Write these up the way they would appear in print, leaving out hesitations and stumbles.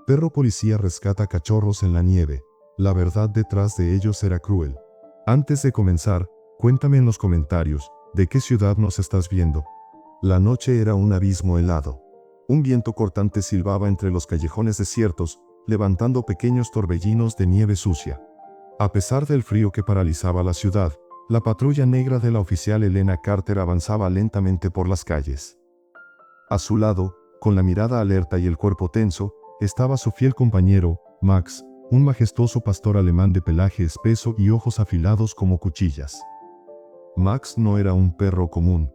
Perro policía rescata cachorros en la nieve. La verdad detrás de ellos era cruel. Antes de comenzar, cuéntame en los comentarios, ¿de qué ciudad nos estás viendo? La noche era un abismo helado. Un viento cortante silbaba entre los callejones desiertos, levantando pequeños torbellinos de nieve sucia. A pesar del frío que paralizaba la ciudad, la patrulla negra de la oficial Elena Carter avanzaba lentamente por las calles. A su lado, con la mirada alerta y el cuerpo tenso, estaba su fiel compañero, Max, un majestuoso pastor alemán de pelaje espeso y ojos afilados como cuchillas. Max no era un perro común.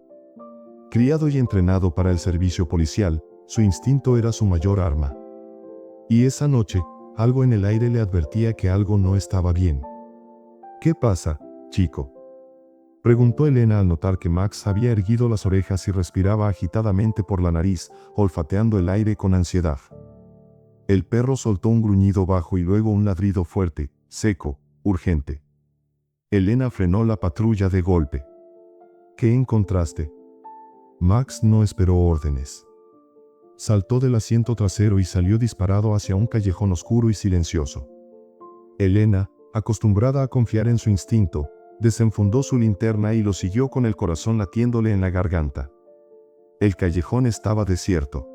Criado y entrenado para el servicio policial, su instinto era su mayor arma. Y esa noche, algo en el aire le advertía que algo no estaba bien. ¿Qué pasa, chico?, preguntó Elena al notar que Max había erguido las orejas y respiraba agitadamente por la nariz, olfateando el aire con ansiedad. El perro soltó un gruñido bajo y luego un ladrido fuerte, seco, urgente. Elena frenó la patrulla de golpe. ¿Qué encontraste? Max no esperó órdenes. Saltó del asiento trasero y salió disparado hacia un callejón oscuro y silencioso. Elena, acostumbrada a confiar en su instinto, desenfundó su linterna y lo siguió con el corazón latiéndole en la garganta. El callejón estaba desierto.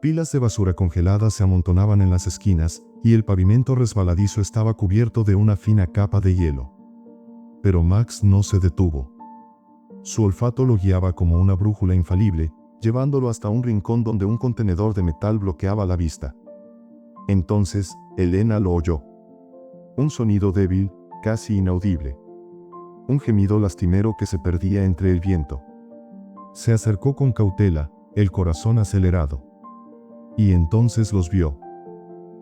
Pilas de basura congelada se amontonaban en las esquinas, y el pavimento resbaladizo estaba cubierto de una fina capa de hielo. Pero Max no se detuvo. Su olfato lo guiaba como una brújula infalible, llevándolo hasta un rincón donde un contenedor de metal bloqueaba la vista. Entonces, Elena lo oyó. Un sonido débil, casi inaudible. Un gemido lastimero que se perdía entre el viento. Se acercó con cautela, el corazón acelerado. Y entonces los vio.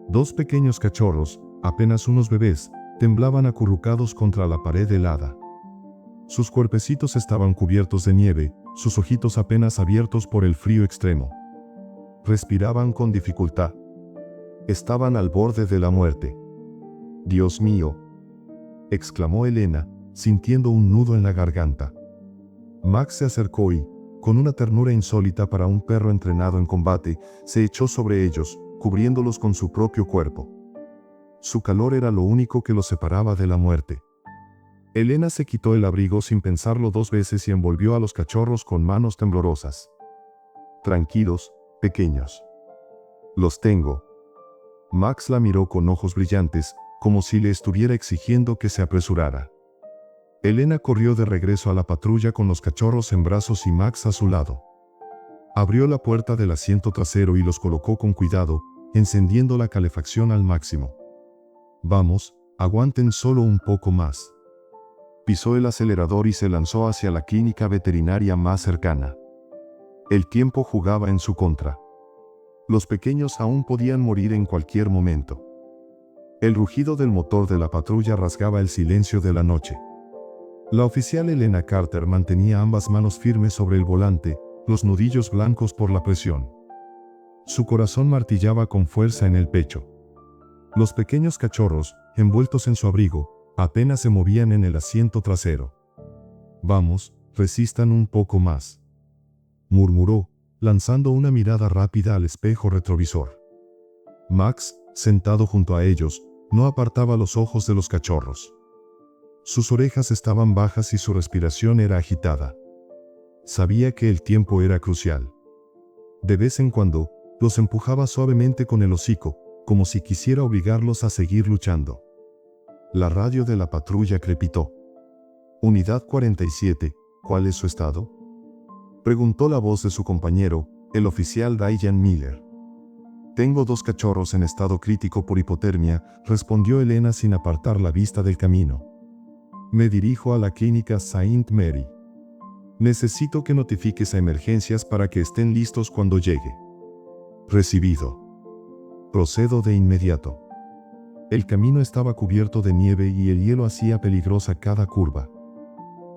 Dos pequeños cachorros, apenas unos bebés, temblaban acurrucados contra la pared helada. Sus cuerpecitos estaban cubiertos de nieve, sus ojitos apenas abiertos por el frío extremo. Respiraban con dificultad. Estaban al borde de la muerte. «Dios mío», exclamó Elena, sintiendo un nudo en la garganta. Max se acercó y, con una ternura insólita para un perro entrenado en combate, se echó sobre ellos, cubriéndolos con su propio cuerpo. Su calor era lo único que los separaba de la muerte. Elena se quitó el abrigo sin pensarlo dos veces y envolvió a los cachorros con manos temblorosas. «Tranquilos, pequeños. Los tengo». Max la miró con ojos brillantes, como si le estuviera exigiendo que se apresurara. Elena corrió de regreso a la patrulla con los cachorros en brazos y Max a su lado. Abrió la puerta del asiento trasero y los colocó con cuidado, encendiendo la calefacción al máximo. «Vamos, aguanten solo un poco más». Pisó el acelerador y se lanzó hacia la clínica veterinaria más cercana. El tiempo jugaba en su contra. Los pequeños aún podían morir en cualquier momento. El rugido del motor de la patrulla rasgaba el silencio de la noche. La oficial Elena Carter mantenía ambas manos firmes sobre el volante, los nudillos blancos por la presión. Su corazón martillaba con fuerza en el pecho. Los pequeños cachorros, envueltos en su abrigo, apenas se movían en el asiento trasero. «Vamos, resistan un poco más», murmuró, lanzando una mirada rápida al espejo retrovisor. Max, sentado junto a ellos, no apartaba los ojos de los cachorros. Sus orejas estaban bajas y su respiración era agitada. Sabía que el tiempo era crucial. De vez en cuando, los empujaba suavemente con el hocico, como si quisiera obligarlos a seguir luchando. La radio de la patrulla crepitó. «Unidad 47, ¿cuál es su estado?», preguntó la voz de su compañero, el oficial Diane Miller. «Tengo 2 cachorros en estado crítico por hipotermia», respondió Elena sin apartar la vista del camino. «Me dirijo a la clínica Saint Mary. Necesito que notifiques a emergencias para que estén listos cuando llegue». «Recibido. Procedo de inmediato». El camino estaba cubierto de nieve y el hielo hacía peligrosa cada curva.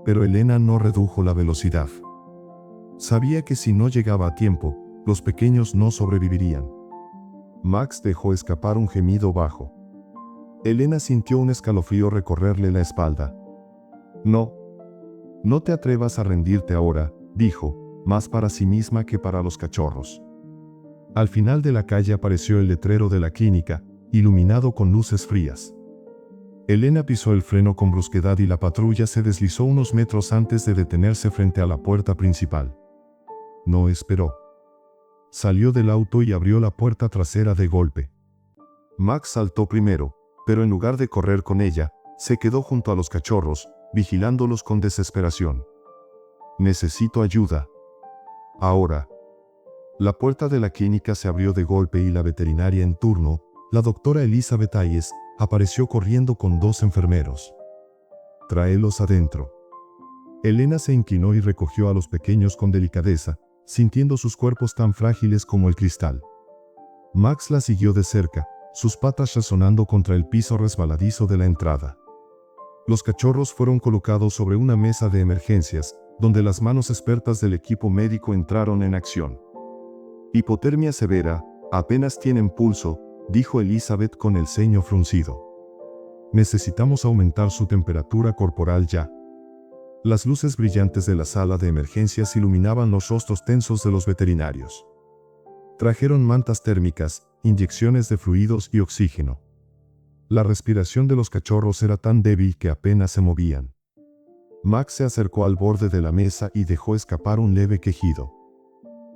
Pero Elena no redujo la velocidad. Sabía que si no llegaba a tiempo, los pequeños no sobrevivirían. Max dejó escapar un gemido bajo. Elena sintió un escalofrío recorrerle la espalda. «No. No te atrevas a rendirte ahora», dijo, más para sí misma que para los cachorros. Al final de la calle apareció el letrero de la clínica, iluminado con luces frías. Elena pisó el freno con brusquedad y la patrulla se deslizó unos metros antes de detenerse frente a la puerta principal. No esperó. Salió del auto y abrió la puerta trasera de golpe. Max saltó primero, pero en lugar de correr con ella, se quedó junto a los cachorros, vigilándolos con desesperación. «Necesito ayuda. Ahora». La puerta de la clínica se abrió de golpe y la veterinaria en turno, la doctora Elizabeth Hayes, apareció corriendo con 2 enfermeros. «Tráelos adentro». Elena se inclinó y recogió a los pequeños con delicadeza, sintiendo sus cuerpos tan frágiles como el cristal. Max la siguió de cerca, sus patas resonando contra el piso resbaladizo de la entrada. Los cachorros fueron colocados sobre una mesa de emergencias, donde las manos expertas del equipo médico entraron en acción. «Hipotermia severa, apenas tienen pulso», dijo Elizabeth con el ceño fruncido. «Necesitamos aumentar su temperatura corporal ya». Las luces brillantes de la sala de emergencias iluminaban los rostros tensos de los veterinarios. Trajeron mantas térmicas, inyecciones de fluidos y oxígeno. La respiración de los cachorros era tan débil que apenas se movían. Max se acercó al borde de la mesa y dejó escapar un leve quejido.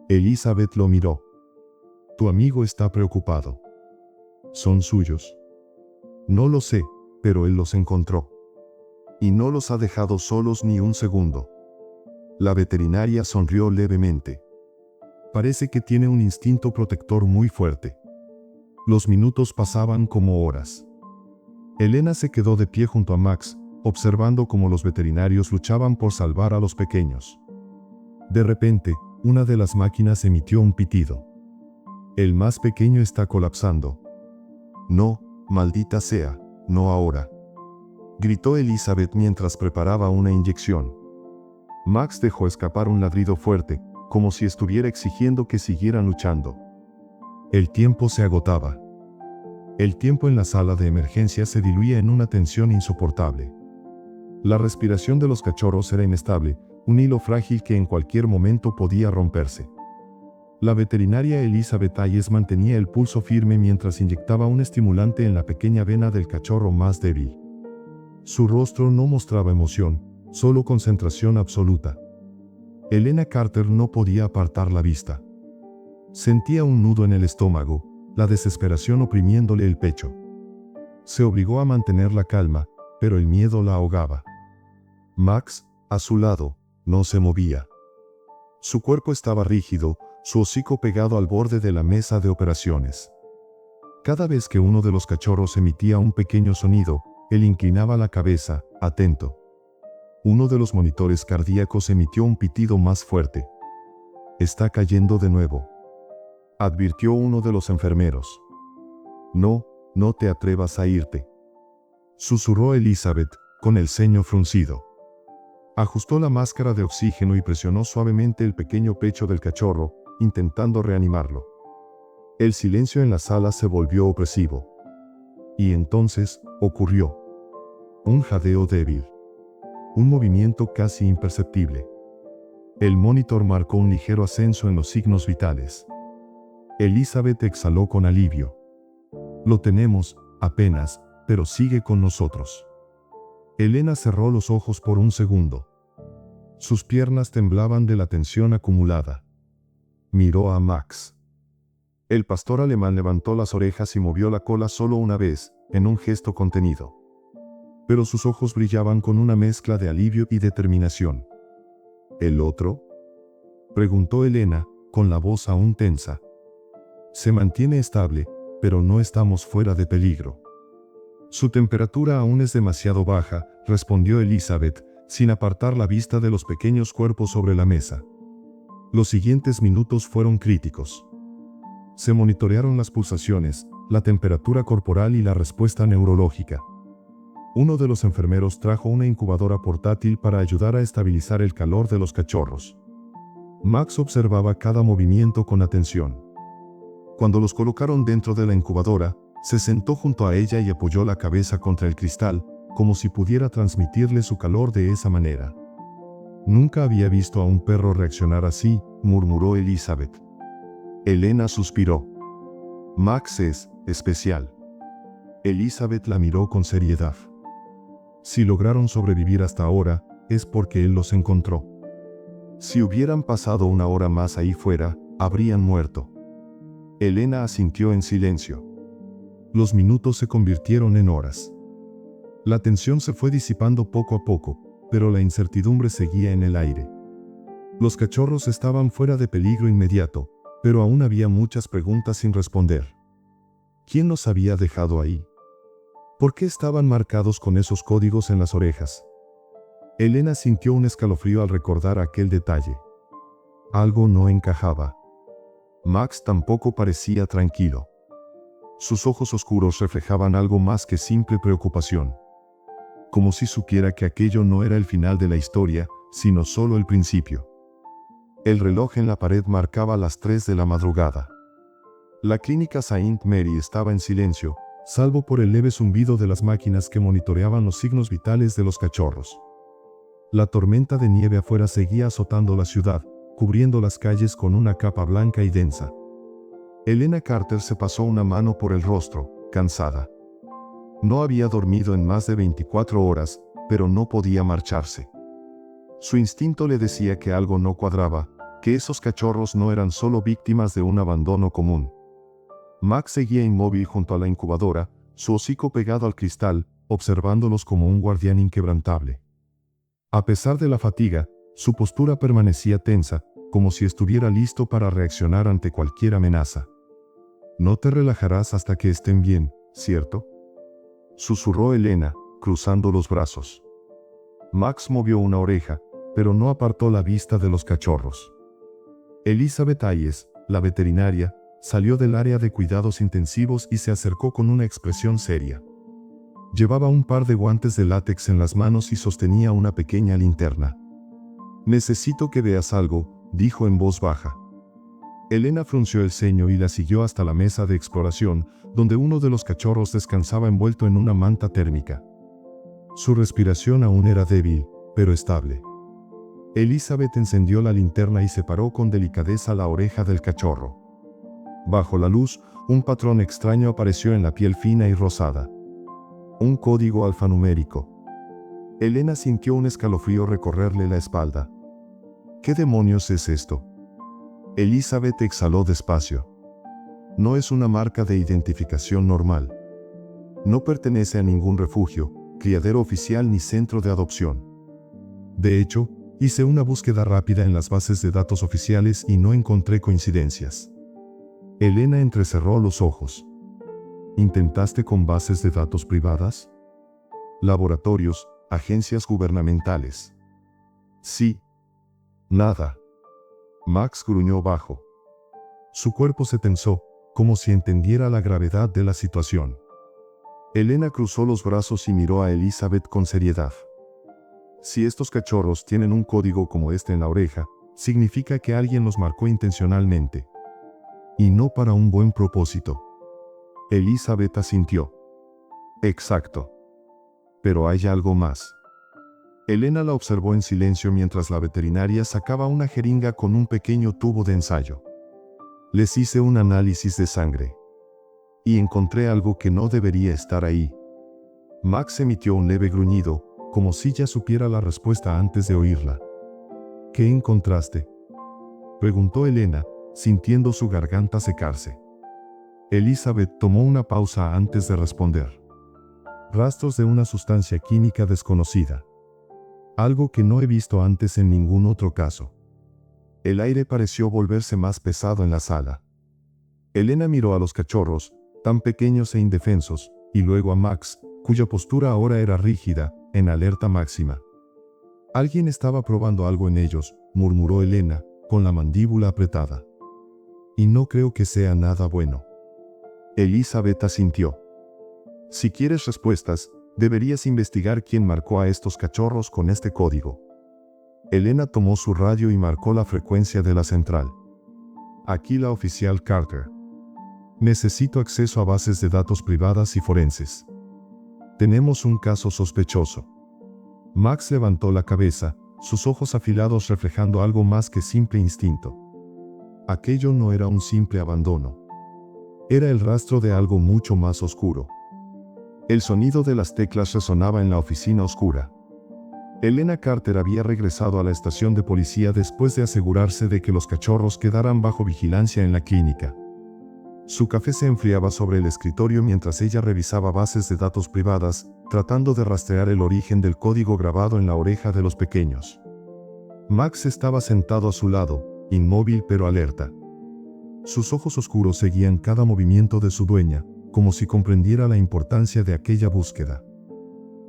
Elizabeth lo miró. «Tu amigo está preocupado». «¿Son suyos?» «No lo sé, pero él los encontró. Y no los ha dejado solos ni un segundo». La veterinaria sonrió levemente. «Parece que tiene un instinto protector muy fuerte». Los minutos pasaban como horas. Elena se quedó de pie junto a Max, observando cómo los veterinarios luchaban por salvar a los pequeños. De repente, una de las máquinas emitió un pitido. «El más pequeño está colapsando». «No, maldita sea, no ahora», gritó Elizabeth mientras preparaba una inyección. Max dejó escapar un ladrido fuerte, como si estuviera exigiendo que siguieran luchando. El tiempo se agotaba. El tiempo en la sala de emergencia se diluía en una tensión insoportable. La respiración de los cachorros era inestable, un hilo frágil que en cualquier momento podía romperse. La veterinaria Elizabeth Hayes mantenía el pulso firme mientras inyectaba un estimulante en la pequeña vena del cachorro más débil. Su rostro no mostraba emoción, solo concentración absoluta. Elena Carter no podía apartar la vista. Sentía un nudo en el estómago, la desesperación oprimiéndole el pecho. Se obligó a mantener la calma, pero el miedo la ahogaba. Max, a su lado, no se movía. Su cuerpo estaba rígido, su hocico pegado al borde de la mesa de operaciones. Cada vez que uno de los cachorros emitía un pequeño sonido, él inclinaba la cabeza, atento. Uno de los monitores cardíacos emitió un pitido más fuerte. «Está cayendo de nuevo», advirtió uno de los enfermeros. «No, no te atrevas a irte», susurró Elizabeth, con el ceño fruncido. Ajustó la máscara de oxígeno y presionó suavemente el pequeño pecho del cachorro, intentando reanimarlo. El silencio en la sala se volvió opresivo. Y entonces, ocurrió. Un jadeo débil. Un movimiento casi imperceptible. El monitor marcó un ligero ascenso en los signos vitales. Elizabeth exhaló con alivio. «Lo tenemos, apenas, pero sigue con nosotros». Elena cerró los ojos por un segundo. Sus piernas temblaban de la tensión acumulada. Miró a Max. El pastor alemán levantó las orejas y movió la cola solo una vez, en un gesto contenido. Pero sus ojos brillaban con una mezcla de alivio y determinación. «¿El otro?», preguntó Elena, con la voz aún tensa. «Se mantiene estable, pero no estamos fuera de peligro». «Su temperatura aún es demasiado baja», respondió Elizabeth, sin apartar la vista de los pequeños cuerpos sobre la mesa. Los siguientes minutos fueron críticos. Se monitorearon las pulsaciones, la temperatura corporal y la respuesta neurológica. Uno de los enfermeros trajo una incubadora portátil para ayudar a estabilizar el calor de los cachorros. Max observaba cada movimiento con atención. Cuando los colocaron dentro de la incubadora, se sentó junto a ella y apoyó la cabeza contra el cristal, como si pudiera transmitirle su calor de esa manera. «Nunca había visto a un perro reaccionar así», murmuró Elizabeth. Elena suspiró. Max es especial. Elizabeth la miró con seriedad. Si lograron sobrevivir hasta ahora, es porque él los encontró. Si hubieran pasado una hora más ahí fuera, habrían muerto. Elena asintió en silencio. Los minutos se convirtieron en horas. La tensión se fue disipando poco a poco, pero la incertidumbre seguía en el aire. Los cachorros estaban fuera de peligro inmediato, pero aún había muchas preguntas sin responder. ¿Quién los había dejado ahí? ¿Por qué estaban marcados con esos códigos en las orejas? Elena sintió un escalofrío al recordar aquel detalle. Algo no encajaba. Max tampoco parecía tranquilo. Sus ojos oscuros reflejaban algo más que simple preocupación. Como si supiera que aquello no era el final de la historia, sino solo el principio. El reloj en la pared marcaba las 3 de la madrugada. La clínica Saint Mary estaba en silencio, salvo por el leve zumbido de las máquinas que monitoreaban los signos vitales de los cachorros. La tormenta de nieve afuera seguía azotando la ciudad, cubriendo las calles con una capa blanca y densa. Elena Carter se pasó una mano por el rostro, cansada. No había dormido en más de 24 horas, pero no podía marcharse. Su instinto le decía que algo no cuadraba, que esos cachorros no eran solo víctimas de un abandono común. Max seguía inmóvil junto a la incubadora, su hocico pegado al cristal, observándolos como un guardián inquebrantable. A pesar de la fatiga, su postura permanecía tensa, como si estuviera listo para reaccionar ante cualquier amenaza. «No te relajarás hasta que estén bien, ¿cierto?», susurró Elena, cruzando los brazos. Max movió una oreja, pero no apartó la vista de los cachorros. Elizabeth Hayes, la veterinaria, salió del área de cuidados intensivos y se acercó con una expresión seria. Llevaba un par de guantes de látex en las manos y sostenía una pequeña linterna. «Necesito que veas algo», dijo en voz baja. Elena frunció el ceño y la siguió hasta la mesa de exploración, donde uno de los cachorros descansaba envuelto en una manta térmica. Su respiración aún era débil, pero estable. Elizabeth encendió la linterna y separó con delicadeza la oreja del cachorro. Bajo la luz, un patrón extraño apareció en la piel fina y rosada. Un código alfanumérico. Elena sintió un escalofrío recorrerle la espalda. ¿Qué demonios es esto? Elizabeth exhaló despacio. No es una marca de identificación normal. No pertenece a ningún refugio, criadero oficial ni centro de adopción. De hecho, hice una búsqueda rápida en las bases de datos oficiales y no encontré coincidencias. Elena entrecerró los ojos. ¿Intentaste con bases de datos privadas? Laboratorios, agencias gubernamentales. Sí. Nada. Max gruñó bajo. Su cuerpo se tensó, como si entendiera la gravedad de la situación. Elena cruzó los brazos y miró a Elizabeth con seriedad. Si estos cachorros tienen un código como este en la oreja, significa que alguien los marcó intencionalmente. Y no para un buen propósito. Elizabeth asintió. Exacto. Pero hay algo más. Elena la observó en silencio mientras la veterinaria sacaba una jeringa con un pequeño tubo de ensayo. Les hice un análisis de sangre. Y encontré algo que no debería estar ahí. Max emitió un leve gruñido, como si ya supiera la respuesta antes de oírla. ¿Qué encontraste?, preguntó Elena, sintiendo su garganta secarse. Elizabeth tomó una pausa antes de responder. Rastros de una sustancia química desconocida. Algo que no he visto antes en ningún otro caso. El aire pareció volverse más pesado en la sala. Elena miró a los cachorros, tan pequeños e indefensos, y luego a Max, cuya postura ahora era rígida, en alerta máxima. Alguien estaba probando algo en ellos, murmuró Elena, con la mandíbula apretada. Y no creo que sea nada bueno. Elizabeth asintió. Si quieres respuestas, deberías investigar quién marcó a estos cachorros con este código. Elena tomó su radio y marcó la frecuencia de la central. Aquí la oficial Carter. Necesito acceso a bases de datos privadas y forenses. Tenemos un caso sospechoso. Max levantó la cabeza, sus ojos afilados reflejando algo más que simple instinto. Aquello no era un simple abandono. Era el rastro de algo mucho más oscuro. El sonido de las teclas resonaba en la oficina oscura. Elena Carter había regresado a la estación de policía después de asegurarse de que los cachorros quedaran bajo vigilancia en la clínica. Su café se enfriaba sobre el escritorio mientras ella revisaba bases de datos privadas, tratando de rastrear el origen del código grabado en la oreja de los pequeños. Max estaba sentado a su lado, inmóvil pero alerta. Sus ojos oscuros seguían cada movimiento de su dueña, como si comprendiera la importancia de aquella búsqueda.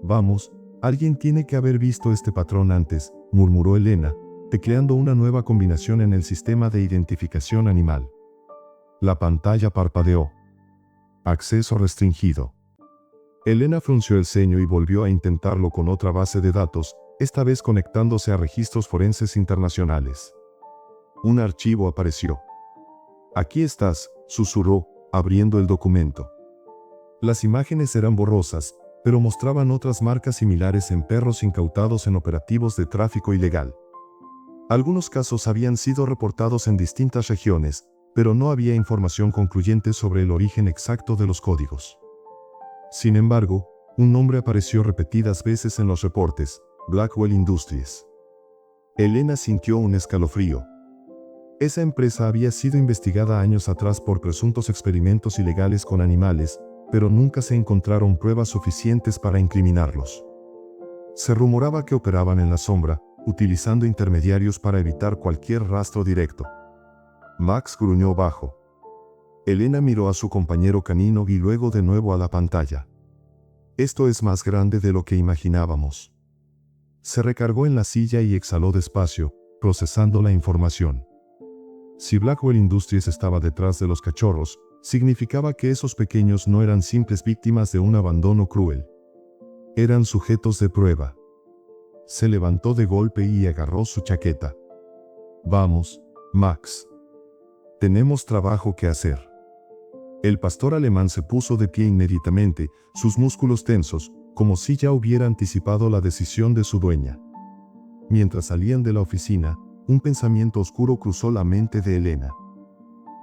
«Vamos, alguien tiene que haber visto este patrón antes», murmuró Elena, tecleando una nueva combinación en el sistema de identificación animal. La pantalla parpadeó. Acceso restringido. Elena frunció el ceño y volvió a intentarlo con otra base de datos, esta vez conectándose a registros forenses internacionales. Un archivo apareció. «Aquí estás», susurró, abriendo el documento. Las imágenes eran borrosas, pero mostraban otras marcas similares en perros incautados en operativos de tráfico ilegal. Algunos casos habían sido reportados en distintas regiones, pero no había información concluyente sobre el origen exacto de los códigos. Sin embargo, un nombre apareció repetidas veces en los reportes: Blackwell Industries. Elena sintió un escalofrío. Esa empresa había sido investigada años atrás por presuntos experimentos ilegales con animales, pero nunca se encontraron pruebas suficientes para incriminarlos. Se rumoraba que operaban en la sombra, utilizando intermediarios para evitar cualquier rastro directo. Max gruñó bajo. Elena miró a su compañero canino y luego de nuevo a la pantalla. «Esto es más grande de lo que imaginábamos». Se recargó en la silla y exhaló despacio, procesando la información. Si Blackwell Industries estaba detrás de los cachorros, significaba que esos pequeños no eran simples víctimas de un abandono cruel. Eran sujetos de prueba. Se levantó de golpe y agarró su chaqueta. «Vamos, Max. Tenemos trabajo que hacer». El pastor alemán se puso de pie inmediatamente, sus músculos tensos, como si ya hubiera anticipado la decisión de su dueña. Mientras salían de la oficina, un pensamiento oscuro cruzó la mente de Elena.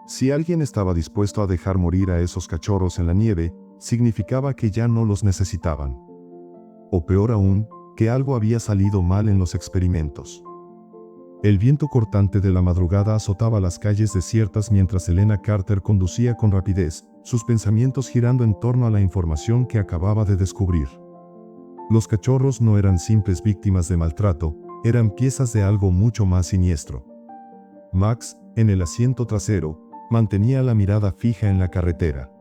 Si alguien estaba dispuesto a dejar morir a esos cachorros en la nieve, significaba que ya no los necesitaban. O peor aún, que algo había salido mal en los experimentos. El viento cortante de la madrugada azotaba las calles desiertas mientras Elena Carter conducía con rapidez, sus pensamientos girando en torno a la información que acababa de descubrir. Los cachorros no eran simples víctimas de maltrato, eran piezas de algo mucho más siniestro. Max, en el asiento trasero, mantenía la mirada fija en la carretera.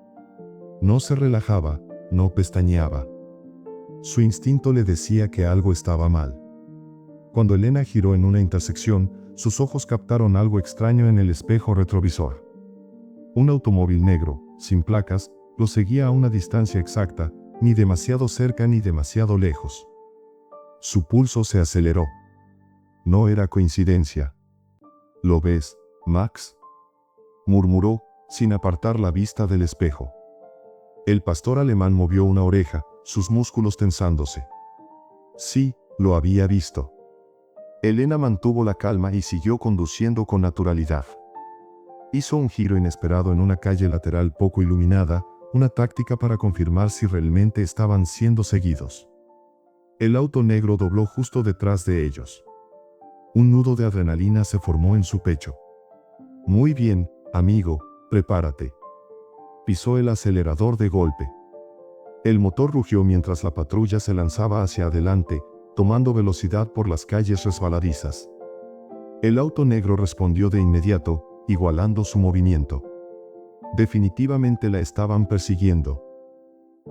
No se relajaba, no pestañeaba. Su instinto le decía que algo estaba mal. Cuando Elena giró en una intersección, sus ojos captaron algo extraño en el espejo retrovisor. Un automóvil negro, sin placas, lo seguía a una distancia exacta, ni demasiado cerca ni demasiado lejos. Su pulso se aceleró. No era coincidencia. «¿Lo ves, Max?», murmuró, sin apartar la vista del espejo. El pastor alemán movió una oreja, sus músculos tensándose. Sí, lo había visto. Elena mantuvo la calma y siguió conduciendo con naturalidad. Hizo un giro inesperado en una calle lateral poco iluminada, una táctica para confirmar si realmente estaban siendo seguidos. El auto negro dobló justo detrás de ellos. Un nudo de adrenalina se formó en su pecho. «Muy bien, amigo, prepárate». Pisó el acelerador de golpe. El motor rugió mientras la patrulla se lanzaba hacia adelante, tomando velocidad por las calles resbaladizas. El auto negro respondió de inmediato, igualando su movimiento. Definitivamente la estaban persiguiendo.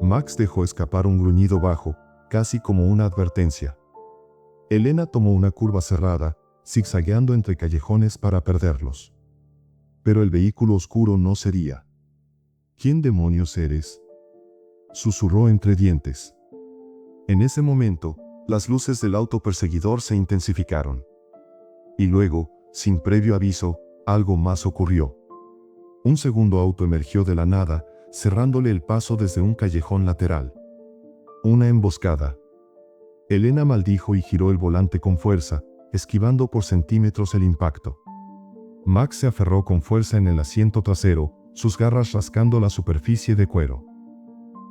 Max dejó escapar un gruñido bajo, casi como una advertencia. Elena tomó una curva cerrada, zigzagueando entre callejones para perderlos. Pero el vehículo oscuro no sería. «¿Quién demonios eres?», susurró entre dientes. En ese momento, las luces del auto perseguidor se intensificaron. Y luego, sin previo aviso, algo más ocurrió. Un segundo auto emergió de la nada, cerrándole el paso desde un callejón lateral. Una emboscada. Elena maldijo y giró el volante con fuerza, esquivando por centímetros el impacto. Max se aferró con fuerza en el asiento trasero, sus garras rascando la superficie de cuero.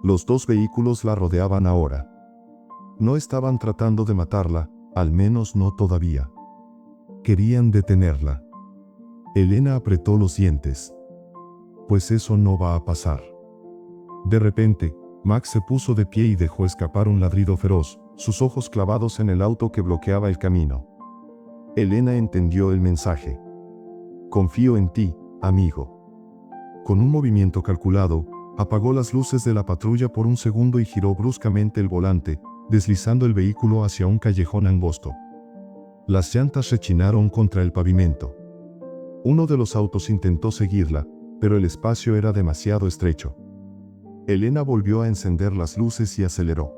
Los dos vehículos la rodeaban ahora. No estaban tratando de matarla, al menos no todavía. Querían detenerla. Elena apretó los dientes. Pues eso no va a pasar. De repente, Max se puso de pie y dejó escapar un ladrido feroz, sus ojos clavados en el auto que bloqueaba el camino. Elena entendió el mensaje. Confío en ti, amigo. Con un movimiento calculado, apagó las luces de la patrulla por un segundo y giró bruscamente el volante, deslizando el vehículo hacia un callejón angosto. Las llantas rechinaron contra el pavimento. Uno de los autos intentó seguirla, pero el espacio era demasiado estrecho. Elena volvió a encender las luces y aceleró.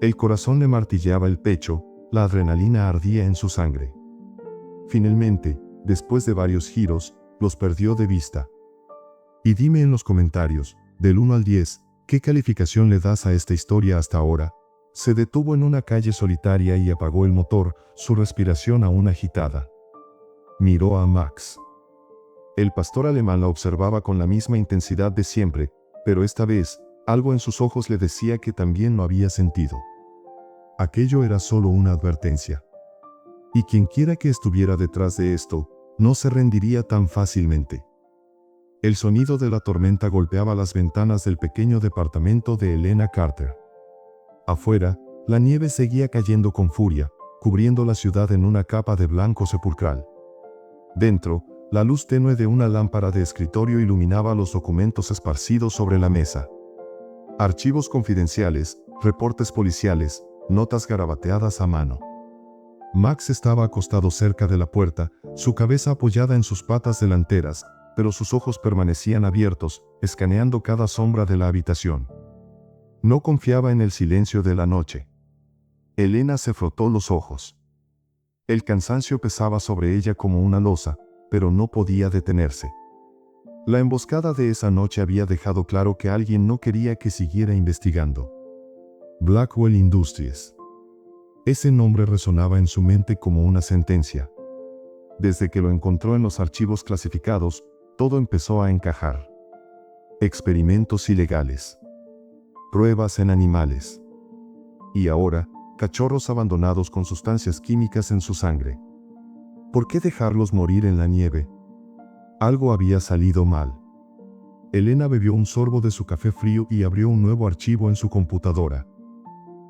El corazón le martilleaba el pecho, la adrenalina ardía en su sangre. Finalmente, después de varios giros, los perdió de vista. Y dime en los comentarios, del 1 al 10, ¿qué calificación le das a esta historia hasta ahora? Se detuvo en una calle solitaria y apagó el motor, su respiración aún agitada. Miró a Max. El pastor alemán la observaba con la misma intensidad de siempre, pero esta vez, algo en sus ojos le decía que también lo había sentido. Aquello era solo una advertencia. Y quienquiera que estuviera detrás de esto, no se rendiría tan fácilmente. El sonido de la tormenta golpeaba las ventanas del pequeño departamento de Elena Carter. Afuera, la nieve seguía cayendo con furia, cubriendo la ciudad en una capa de blanco sepulcral. Dentro, la luz tenue de una lámpara de escritorio iluminaba los documentos esparcidos sobre la mesa. Archivos confidenciales, reportes policiales, notas garabateadas a mano. Max estaba acostado cerca de la puerta, su cabeza apoyada en sus patas delanteras, pero sus ojos permanecían abiertos, escaneando cada sombra de la habitación. No confiaba en el silencio de la noche. Elena se frotó los ojos. El cansancio pesaba sobre ella como una losa, pero no podía detenerse. La emboscada de esa noche había dejado claro que alguien no quería que siguiera investigando. Blackwell Industries. Ese nombre resonaba en su mente como una sentencia. Desde que lo encontró en los archivos clasificados, todo empezó a encajar. Experimentos ilegales. Pruebas en animales. Y ahora, cachorros abandonados con sustancias químicas en su sangre. ¿Por qué dejarlos morir en la nieve? Algo había salido mal. Elena bebió un sorbo de su café frío y abrió un nuevo archivo en su computadora.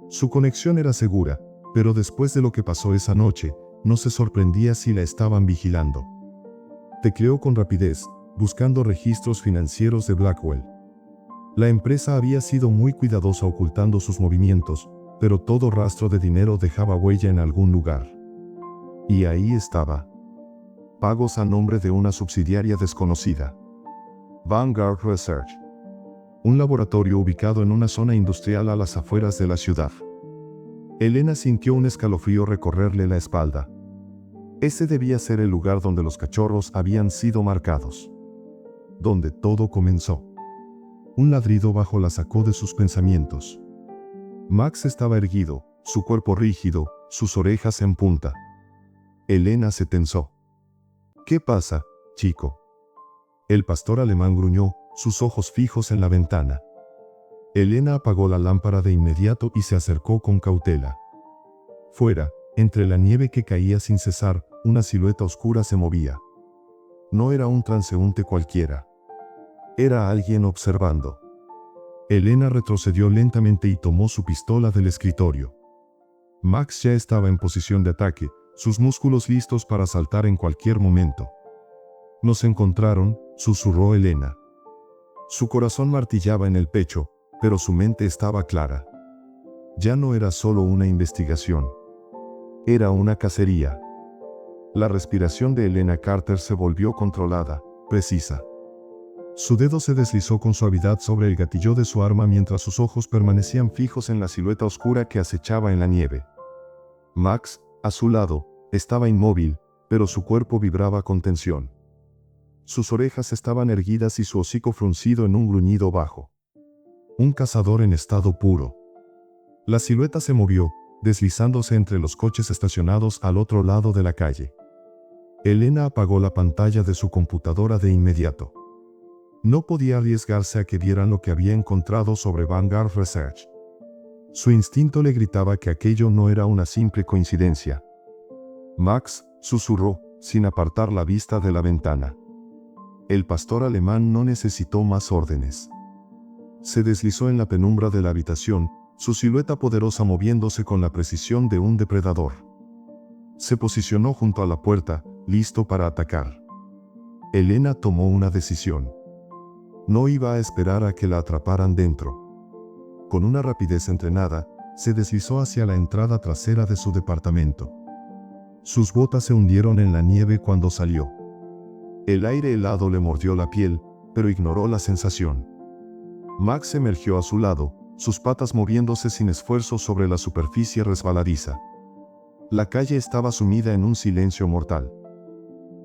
Su conexión era segura, pero después de lo que pasó esa noche, no se sorprendía si la estaban vigilando. Tecleó con rapidez, buscando registros financieros de Blackwell. La empresa había sido muy cuidadosa ocultando sus movimientos, pero todo rastro de dinero dejaba huella en algún lugar. Y ahí estaba. Pagos a nombre de una subsidiaria desconocida. Vanguard Research. Un laboratorio ubicado en una zona industrial a las afueras de la ciudad. Elena sintió un escalofrío recorrerle la espalda. Ese debía ser el lugar donde los cachorros habían sido marcados. Donde todo comenzó. Un ladrido bajo la sacó de sus pensamientos. Max estaba erguido, su cuerpo rígido, sus orejas en punta. Elena se tensó. ¿Qué pasa, chico? El pastor alemán gruñó, sus ojos fijos en la ventana. Elena apagó la lámpara de inmediato y se acercó con cautela. Fuera, entre la nieve que caía sin cesar, una silueta oscura se movía. No era un transeúnte cualquiera. Era alguien observando. Elena retrocedió lentamente y tomó su pistola del escritorio. Max ya estaba en posición de ataque, sus músculos listos para saltar en cualquier momento. Nos encontraron, susurró Elena. Su corazón martillaba en el pecho, pero su mente estaba clara. Ya no era solo una investigación. Era una cacería. La respiración de Elena Carter se volvió controlada, precisa. Su dedo se deslizó con suavidad sobre el gatillo de su arma mientras sus ojos permanecían fijos en la silueta oscura que acechaba en la nieve. Max, a su lado, estaba inmóvil, pero su cuerpo vibraba con tensión. Sus orejas estaban erguidas y su hocico fruncido en un gruñido bajo. Un cazador en estado puro. La silueta se movió, deslizándose entre los coches estacionados al otro lado de la calle. Elena apagó la pantalla de su computadora de inmediato. No podía arriesgarse a que vieran lo que había encontrado sobre Vanguard Research. Su instinto le gritaba que aquello no era una simple coincidencia. Max, susurró, sin apartar la vista de la ventana. El pastor alemán no necesitó más órdenes. Se deslizó en la penumbra de la habitación, su silueta poderosa moviéndose con la precisión de un depredador. Se posicionó junto a la puerta, listo para atacar. Elena tomó una decisión. No iba a esperar a que la atraparan dentro. Con una rapidez entrenada, se deslizó hacia la entrada trasera de su departamento. Sus botas se hundieron en la nieve cuando salió. El aire helado le mordió la piel, pero ignoró la sensación. Max emergió a su lado, sus patas moviéndose sin esfuerzo sobre la superficie resbaladiza. La calle estaba sumida en un silencio mortal.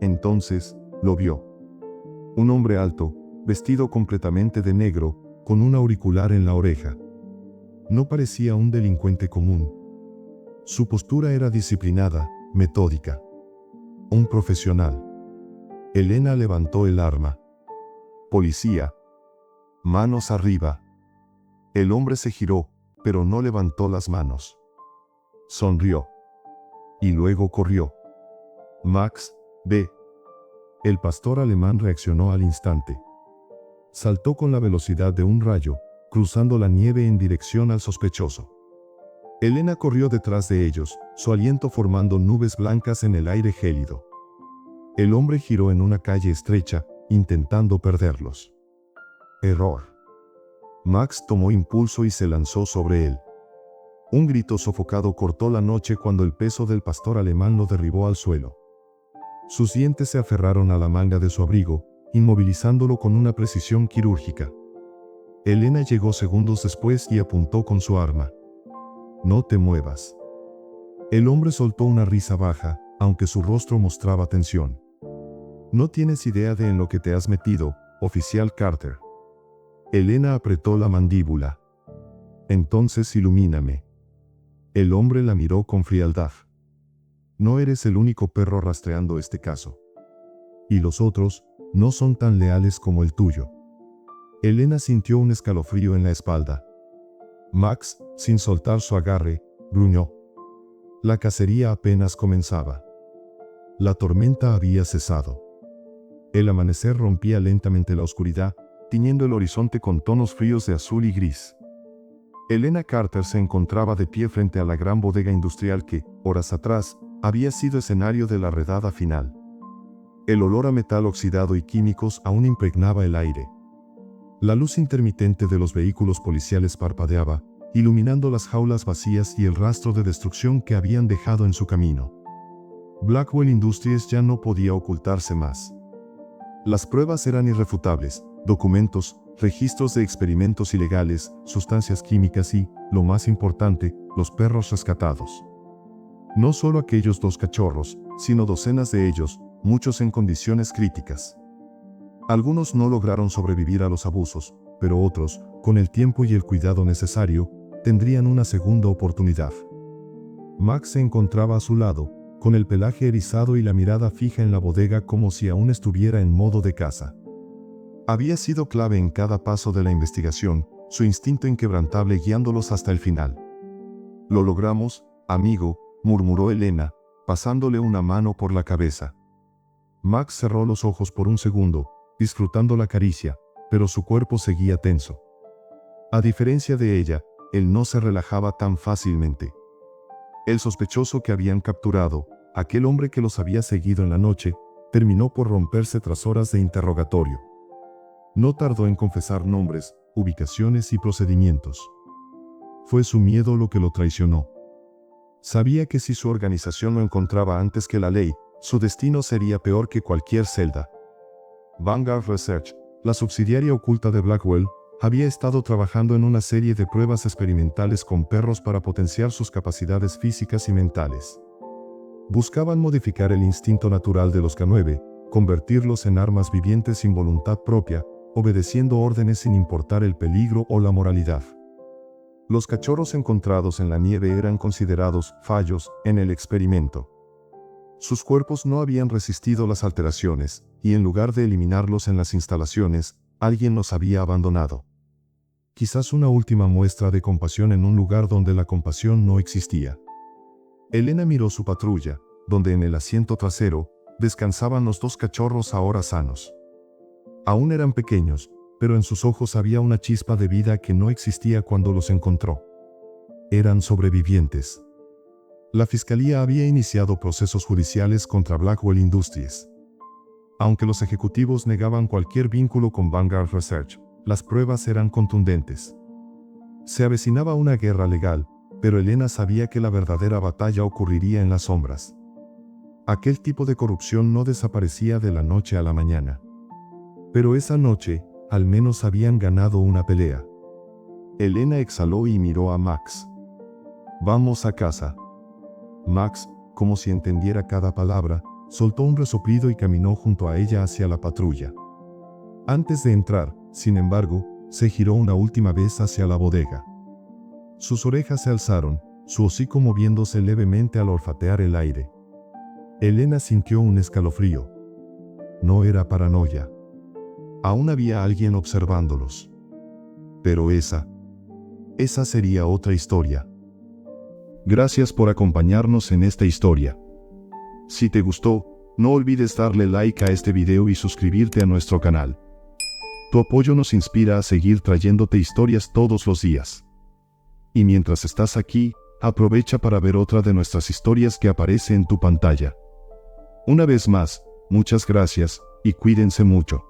Entonces, lo vio. Un hombre alto, vestido completamente de negro, con un auricular en la oreja. No parecía un delincuente común. Su postura era disciplinada, metódica. Un profesional. Elena levantó el arma. Policía. Manos arriba. El hombre se giró, pero no levantó las manos. Sonrió. Y luego corrió. Max, ve. El pastor alemán reaccionó al instante. Saltó con la velocidad de un rayo, cruzando la nieve en dirección al sospechoso. Elena corrió detrás de ellos, su aliento formando nubes blancas en el aire gélido. El hombre giró en una calle estrecha, intentando perderlos. Error. Max tomó impulso y se lanzó sobre él. Un grito sofocado cortó la noche cuando el peso del pastor alemán lo derribó al suelo. Sus dientes se aferraron a la manga de su abrigo, inmovilizándolo con una precisión quirúrgica. Elena llegó segundos después y apuntó con su arma. No te muevas. El hombre soltó una risa baja, aunque su rostro mostraba tensión. No tienes idea de en lo que te has metido, oficial Carter. Elena apretó la mandíbula. Entonces ilumíname. El hombre la miró con frialdad. No eres el único perro rastreando este caso. Y los otros, no son tan leales como el tuyo. Elena sintió un escalofrío en la espalda. Max, sin soltar su agarre, gruñó. La cacería apenas comenzaba. La tormenta había cesado. El amanecer rompía lentamente la oscuridad, tiñendo el horizonte con tonos fríos de azul y gris. Elena Carter se encontraba de pie frente a la gran bodega industrial que, horas atrás, había sido escenario de la redada final. El olor a metal oxidado y químicos aún impregnaba el aire. La luz intermitente de los vehículos policiales parpadeaba, iluminando las jaulas vacías y el rastro de destrucción que habían dejado en su camino. Blackwell Industries ya no podía ocultarse más. Las pruebas eran irrefutables: documentos, registros de experimentos ilegales, sustancias químicas y, lo más importante, los perros rescatados. No solo aquellos 2 cachorros, sino docenas de ellos, muchos en condiciones críticas. Algunos no lograron sobrevivir a los abusos, pero otros, con el tiempo y el cuidado necesario, tendrían una segunda oportunidad. Max se encontraba a su lado, con el pelaje erizado y la mirada fija en la bodega como si aún estuviera en modo de caza. Había sido clave en cada paso de la investigación, su instinto inquebrantable guiándolos hasta el final. «Lo logramos, amigo», murmuró Elena, pasándole una mano por la cabeza. Max cerró los ojos por un segundo, disfrutando la caricia, pero su cuerpo seguía tenso. A diferencia de ella, él no se relajaba tan fácilmente. El sospechoso que habían capturado, aquel hombre que los había seguido en la noche, terminó por romperse tras horas de interrogatorio. No tardó en confesar nombres, ubicaciones y procedimientos. Fue su miedo lo que lo traicionó. Sabía que si su organización lo encontraba antes que la ley, su destino sería peor que cualquier celda. Vanguard Research, la subsidiaria oculta de Blackwell, había estado trabajando en una serie de pruebas experimentales con perros para potenciar sus capacidades físicas y mentales. Buscaban modificar el instinto natural de los K9, convertirlos en armas vivientes sin voluntad propia, obedeciendo órdenes sin importar el peligro o la moralidad. Los cachorros encontrados en la nieve eran considerados fallos en el experimento. Sus cuerpos no habían resistido las alteraciones, y en lugar de eliminarlos en las instalaciones, alguien los había abandonado. Quizás una última muestra de compasión en un lugar donde la compasión no existía. Elena miró su patrulla, donde en el asiento trasero, descansaban los 2 cachorros ahora sanos. Aún eran pequeños, pero en sus ojos había una chispa de vida que no existía cuando los encontró. Eran sobrevivientes. La fiscalía había iniciado procesos judiciales contra Blackwell Industries. Aunque los ejecutivos negaban cualquier vínculo con Vanguard Research, las pruebas eran contundentes. Se avecinaba una guerra legal, pero Elena sabía que la verdadera batalla ocurriría en las sombras. Aquel tipo de corrupción no desaparecía de la noche a la mañana. Pero esa noche, al menos habían ganado una pelea. Elena exhaló y miró a Max. «Vamos a casa». Max, como si entendiera cada palabra, soltó un resoplido y caminó junto a ella hacia la patrulla. Antes de entrar, sin embargo, se giró una última vez hacia la bodega. Sus orejas se alzaron, su hocico moviéndose levemente al olfatear el aire. Elena sintió un escalofrío. No era paranoia. Aún había alguien observándolos. Pero esa sería otra historia. Gracias por acompañarnos en esta historia. Si te gustó, no olvides darle like a este video y suscribirte a nuestro canal. Tu apoyo nos inspira a seguir trayéndote historias todos los días. Y mientras estás aquí, aprovecha para ver otra de nuestras historias que aparece en tu pantalla. Una vez más, muchas gracias, y cuídense mucho.